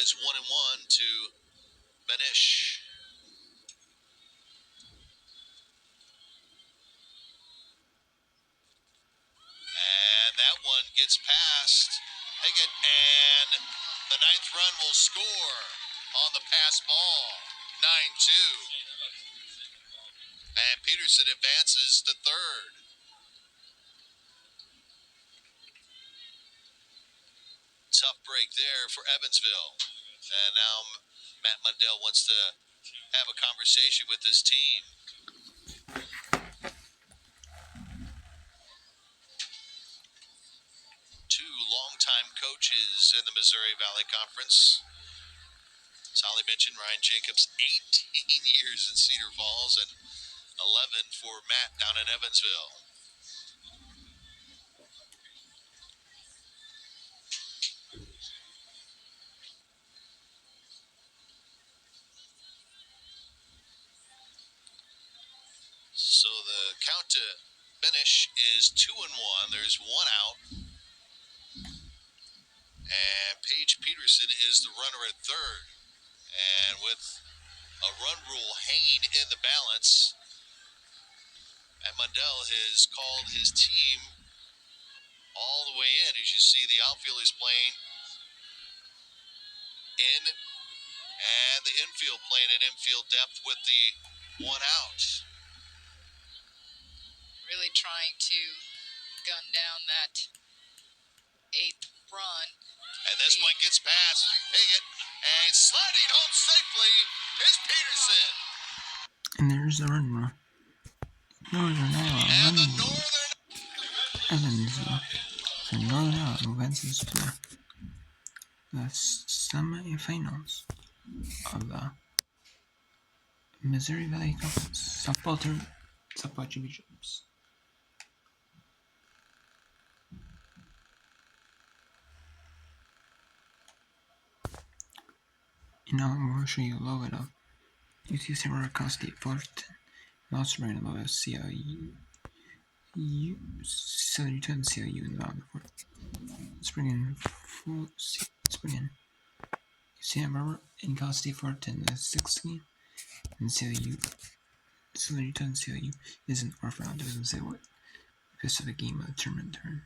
is 1-1 to Benish. And that one gets past Higgett, and the 9th run will score on the pass ball. 9-2. And Peterson advances to third. Tough break there for Evansville. And now Matt Mundell wants to have a conversation with his team. Two longtime coaches in the Missouri Valley Conference. As Holly mentioned, Ryan Jacobs, 18 years in Cedar Falls and 11 for Matt down in Evansville. So the count to finish is 2-1. There's one out. And Paige Peterson is the runner at third. And with a run rule hanging in the balance, Matt Mundell has called his team all the way in. As you see, the outfield is playing in, and the infield playing at infield depth with the one out. Really trying to gun down that 8th run. And this one gets past Higgett, and sliding home safely is Peterson. And there's the run rule. Northern Iowa And the run rule. Evansville. So Northern Iowa advances to the semifinals of the Missouri Valley Conference softball championships. And now I'm going to show you a little bit of UT Santa Barbara, Cal State, Fullerton, and also bringing a little bit of CLU, Southern Utah, and CLU in the bottom of the fourth. Let's bring in Santa Barbara and Cal State, Fullerton, the 6th game, and CLU, Southern Utah, and CLU is an orphan. It doesn't say what specific game of the tournament turn.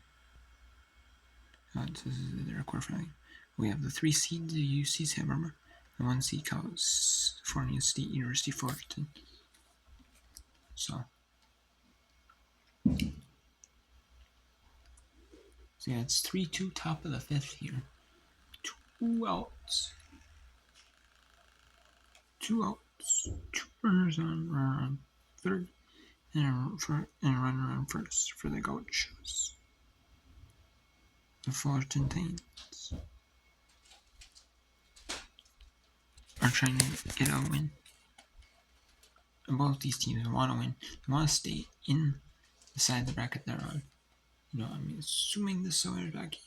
This is their quarterfinal. We have the 3 seeds, UC Santa Barbara, and 1 seed California State University, Fullerton. So yeah, it's 3-2, top of the 5th here. 2 outs. 2 outs. 2 runners on third, and a runner on first for the Gauchos. The Fullerton Tains are trying to get a win. And both these teams want to win. They want to stay in the side of the bracket they're on. I'm assuming this is a back game.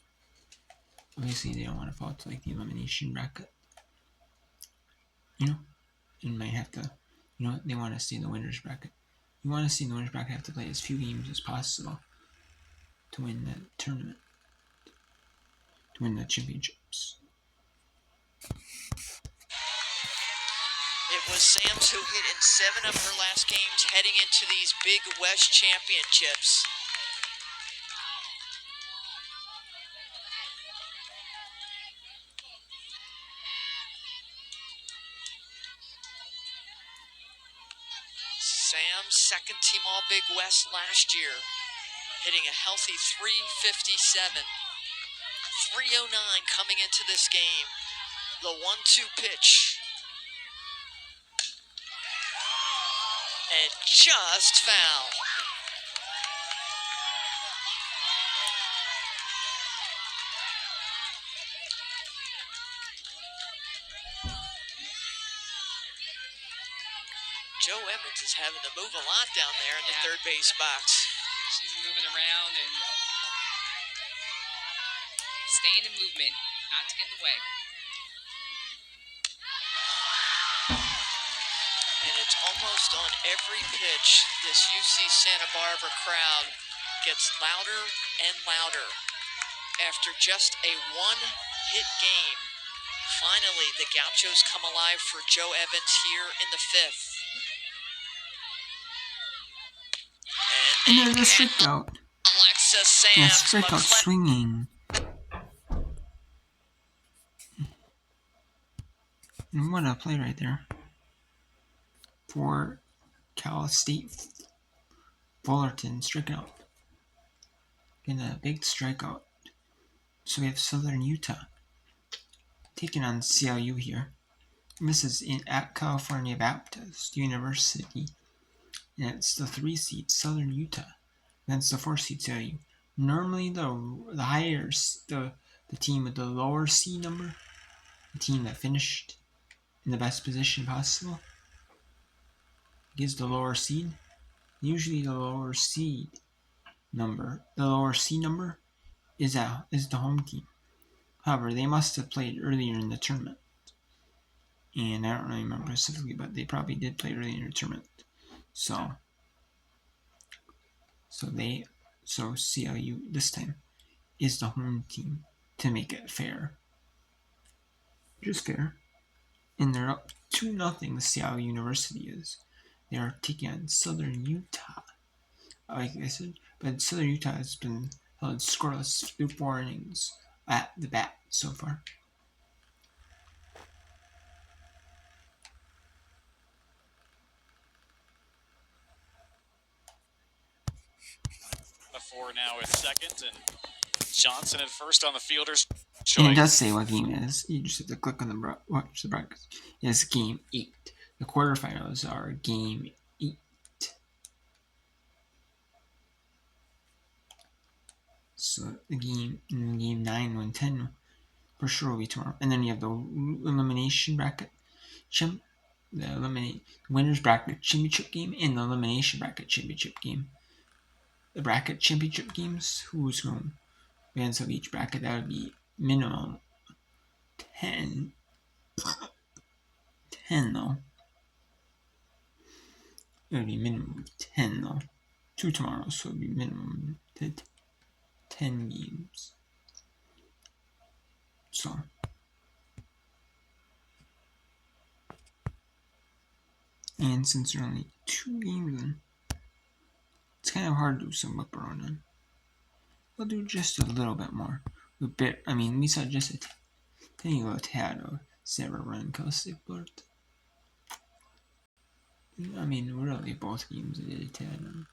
Obviously, they don't want to fall to like the elimination bracket. And might have to, they want to stay in the winner's bracket. You want to stay in the winner's bracket, have to play as few games as possible to win the tournament, to win the championships. It was Sams who hit in 7 of her last games heading into these Big West championships. Sam's second team All Big West last year, hitting a healthy .357. 309 coming into this game. The 1-2 pitch. And just foul. Joe Emmons is having to move a lot down there in the third base box. She's moving around and staying in movement, not to get in the way. And it's almost on every pitch. This UC Santa Barbara crowd gets louder and louder after just a 1-hit game Finally, the Gauchos come alive for Joe Evans here in the 5th. And there's a strikeout. Alexa Yeah, Sams. strikeout swinging. And what a play right there for Cal State Fullerton. Strikeout. Getting a big strikeout. So we have Southern Utah taking on CLU here. And this is at California Baptist University. And it's the 3 seed Southern Utah. And it's the 4 seed CLU. Normally the higher the team with the lower C number, the team that finished in the best position possible, gets the lower seed. Usually the lower C number is the home team. However, they must have played earlier in the tournament. And I don't really remember specifically, but they probably did play earlier in the tournament. So CLU this time is the home team to make it fair. Just fair. And they're up 2-0, the Seattle University is. They are taking on Southern Utah. Like I said, but Southern Utah has been held scoreless through 4 innings at the bat so far. Before now at second, and Johnson at first on the fielder's choice. And it does say what game it is. You just have to click on watch the broadcast. It's game 8. The quarterfinals are game 8. So the game 9 and 10 for sure will be tomorrow. And then you have the elimination bracket, the winners bracket championship game, and the elimination bracket championship game. The bracket championship games, who's going to advance of each bracket? That would be minimum 10 though. It would be minimum 10 though. 2 tomorrow, so it would be minimum 10 games. So and since there are only 2 games in, it's kind of hard to do some whip around on. We'll do just a little bit more. We saw just a tiny little tad of Sarah Run Cosiport. Really both games did a tad on.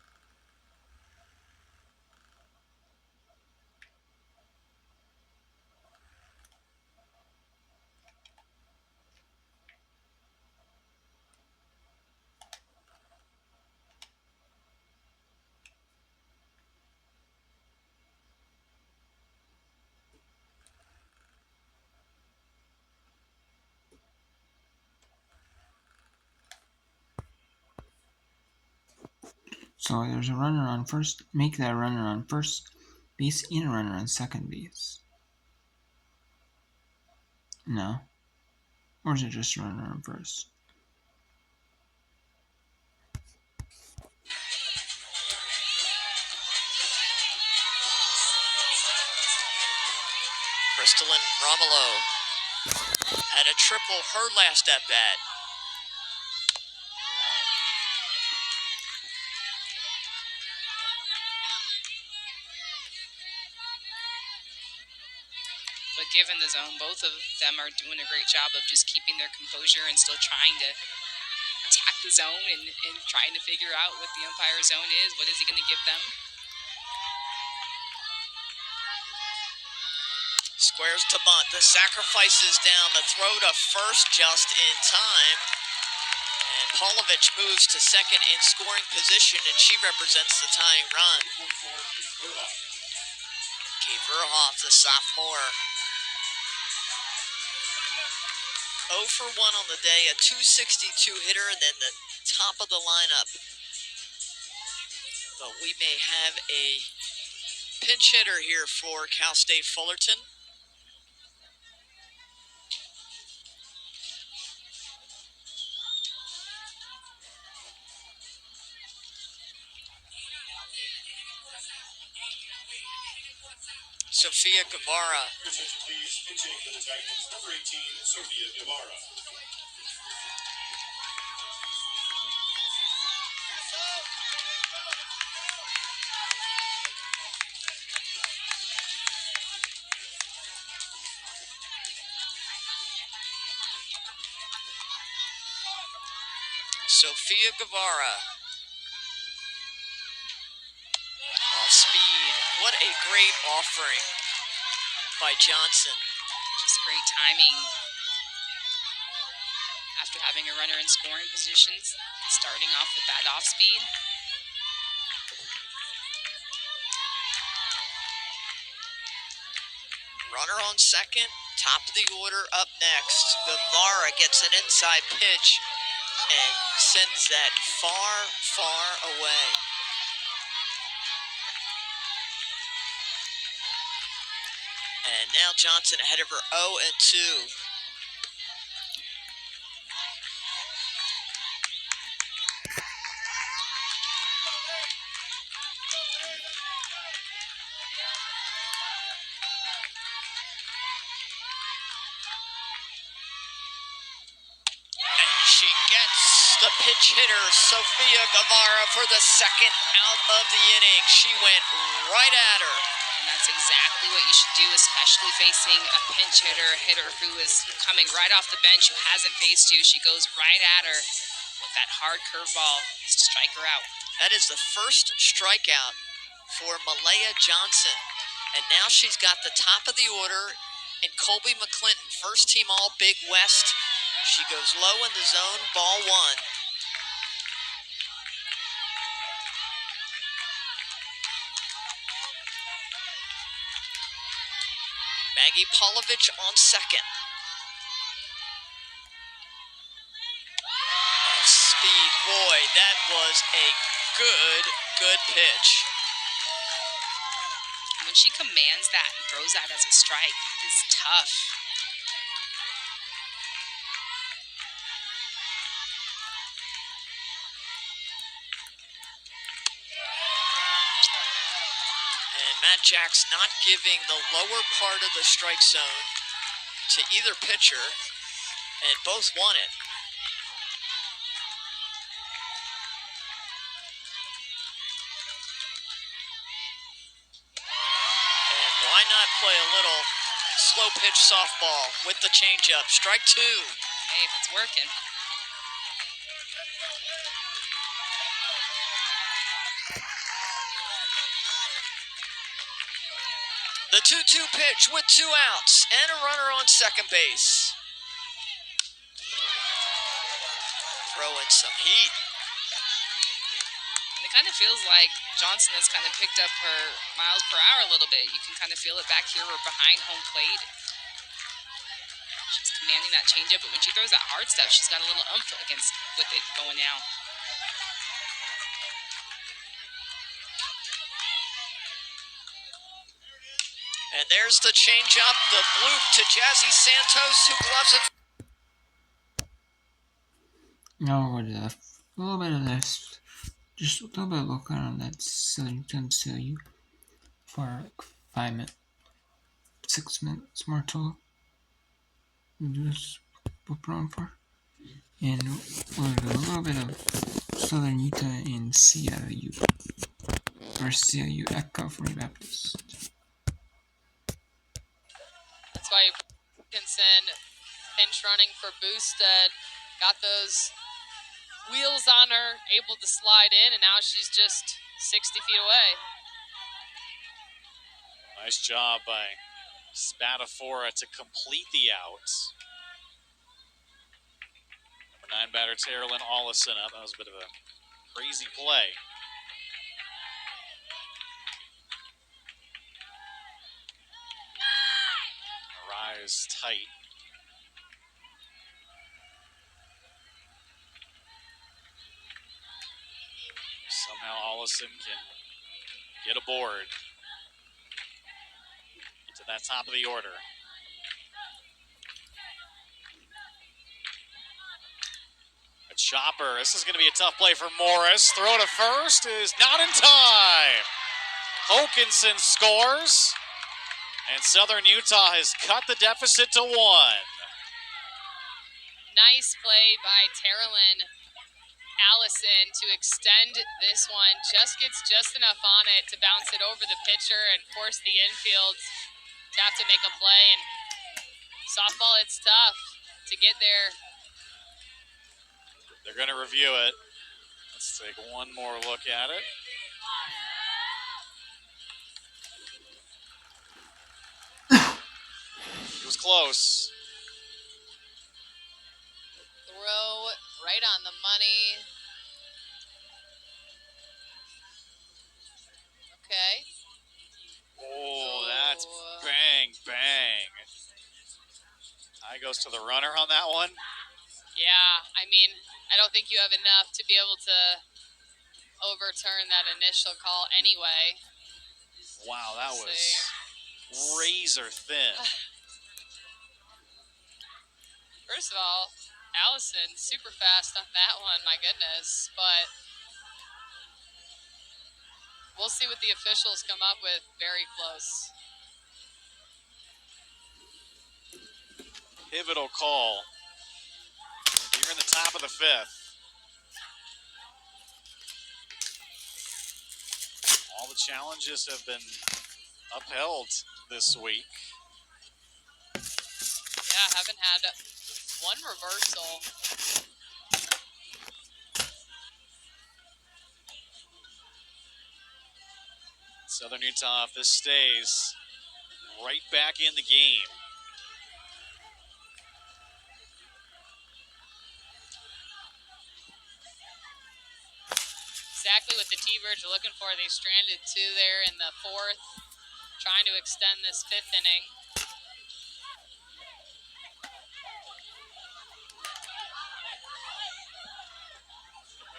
So there's a runner on first. Make that runner on first base and a runner on second base. No. Or is it just a runner on first? Crystalline Romulo had a triple her last at bat. But given the zone, both of them are doing a great job of just keeping their composure and still trying to attack the zone and trying to figure out what the umpire's zone is. What is he going to give them? Squares to bunt. The sacrifice is down. The throw to first just in time. And Paulovich moves to second in scoring position, and she represents the tying run. Kate Verhoff, the sophomore. 0 for 1 on the day, a .262 hitter, and then the top of the lineup. But we may have a pinch hitter here for Cal State Fullerton. Sofia Guevara. Sofia Guevara. Off speed. What a great offering by Johnson. Just great timing. After having a runner in scoring positions, starting off with that off speed. Runner on second, top of the order up next. Guevara gets an inside pitch and sends that far, far away. And now Johnson ahead of her 0-2. She gets the pitch hitter, Sofia Guevara, for the second out of the inning. She went right at her. And that's exactly what you should do, especially facing a pinch hitter who is coming right off the bench, who hasn't faced you. She goes right at her with that hard curveball to strike her out. That is the first strikeout for Malaya Johnson. And now she's got the top of the order in Colby McClinton, first team all Big West. She goes low in the zone, ball one. Maggie Polovich on second. Speed, boy, that was a good pitch. And when she commands that and throws that as a strike, it's tough. And Matt Jack's not giving the lower part of the strike zone to either pitcher, and both won it. And why not play a little slow pitch softball with the changeup? Strike two. Hey, if it's working. The 2-2 pitch with 2 outs and a runner on second base. Throwing some heat. And it kind of feels like Johnson has kind of picked up her miles per hour a little bit. You can kind of feel it back here or behind home plate. She's commanding that changeup, but when she throws that hard stuff, she's got a little oomph with it going now. And there's the changeup, the bloop to Jazzy Santos, who gloves it. Now we're left a little bit of this, just a little bit of look around that CLU for like 5 minutes, 6 minutes more total. Just put on for, and we'll do a little bit of Southern Utah and CLU or CLU at California Baptist. That's why Wilkinson pinch running for Boosted, got those wheels on her, able to slide in, and now she's just 60 feet away. Nice job by Spadafora to complete the out. Number 9 batter Terrellyn Allison up. That was a bit of a crazy play. Rise tight. Somehow Allison can get aboard into that top of the order. A chopper. This is going to be a tough play for Morris. Throw to first is not in time. Hokinson scores. And Southern Utah has cut the deficit to 1. Nice play by Terrelyn Allison to extend this one. Just gets just enough on it to bounce it over the pitcher and force the infield to have to make a play. And softball, it's tough to get there. They're going to review it. Let's take one more look at it. It was close. Throw right on the money. Okay. Oh, that's bang, bang. Eye goes to the runner on that one. Yeah, I mean, I don't think you have enough to be able to overturn that initial call anyway. Wow, that was razor thin. First of all, Allison, super fast on that one, my goodness. But we'll see what the officials come up with. Very close. Pivotal call. You're in the top of the 5th. All the challenges have been upheld this week. Yeah, haven't had one reversal. Southern Utah, if this stays, right back in the game. Exactly what the T-Birds are looking for. They stranded 2 there in the 4th, trying to extend this 5th inning.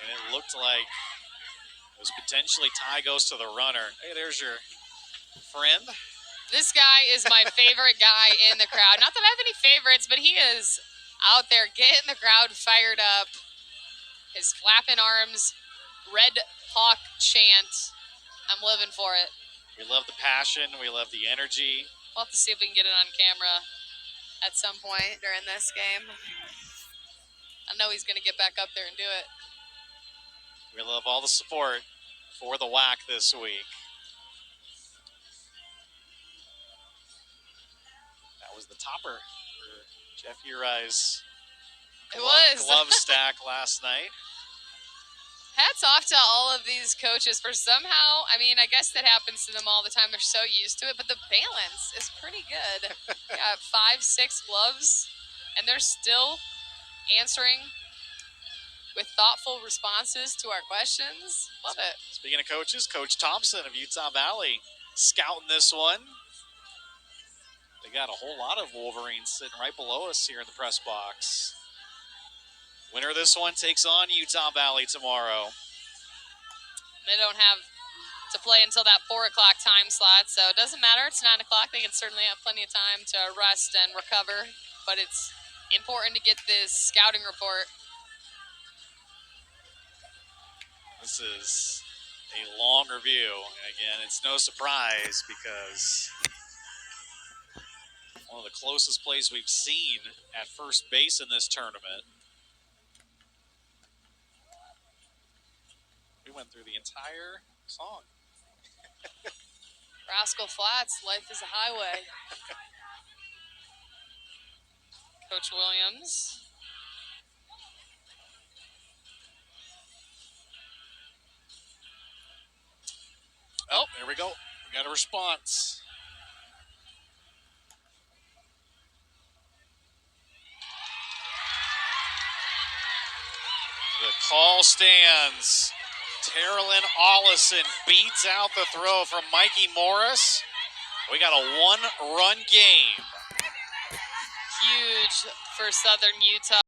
And it looked like it was potentially tie goes to the runner. Hey, there's your friend. This guy is my favorite guy in the crowd. Not that I have any favorites, but he is out there getting the crowd fired up. His flapping arms, Red Hawk chant. I'm living for it. We love the passion. We love the energy. We'll have to see if we can get it on camera at some point during this game. I know he's going to get back up there and do it. We love all the support for the WAC this week. That was the topper for Jeff Uri's glove stack last night. Hats off to all of these coaches for somehow, I mean, I guess that happens to them all the time. They're so used to it, but the balance is pretty good. Got 5, 6 gloves, and they're still answering with thoughtful responses to our questions. Love it. Speaking of coaches, Coach Thompson of Utah Valley scouting this one. They got a whole lot of Wolverines sitting right below us here in the press box. Winner of this one takes on Utah Valley tomorrow. They don't have to play until that 4 o'clock time slot, so it doesn't matter. It's 9 o'clock. They can certainly have plenty of time to rest and recover, but it's important to get this scouting report. This is a long review. Again, it's no surprise because one of the closest plays we've seen at first base in this tournament. We went through the entire song. Rascal Flats, life is a highway. Coach Williams. Oh, there we go. We got a response. The call stands. Terrelyn Allison beats out the throw from Mikey Morris. We got a 1-run game. Huge for Southern Utah.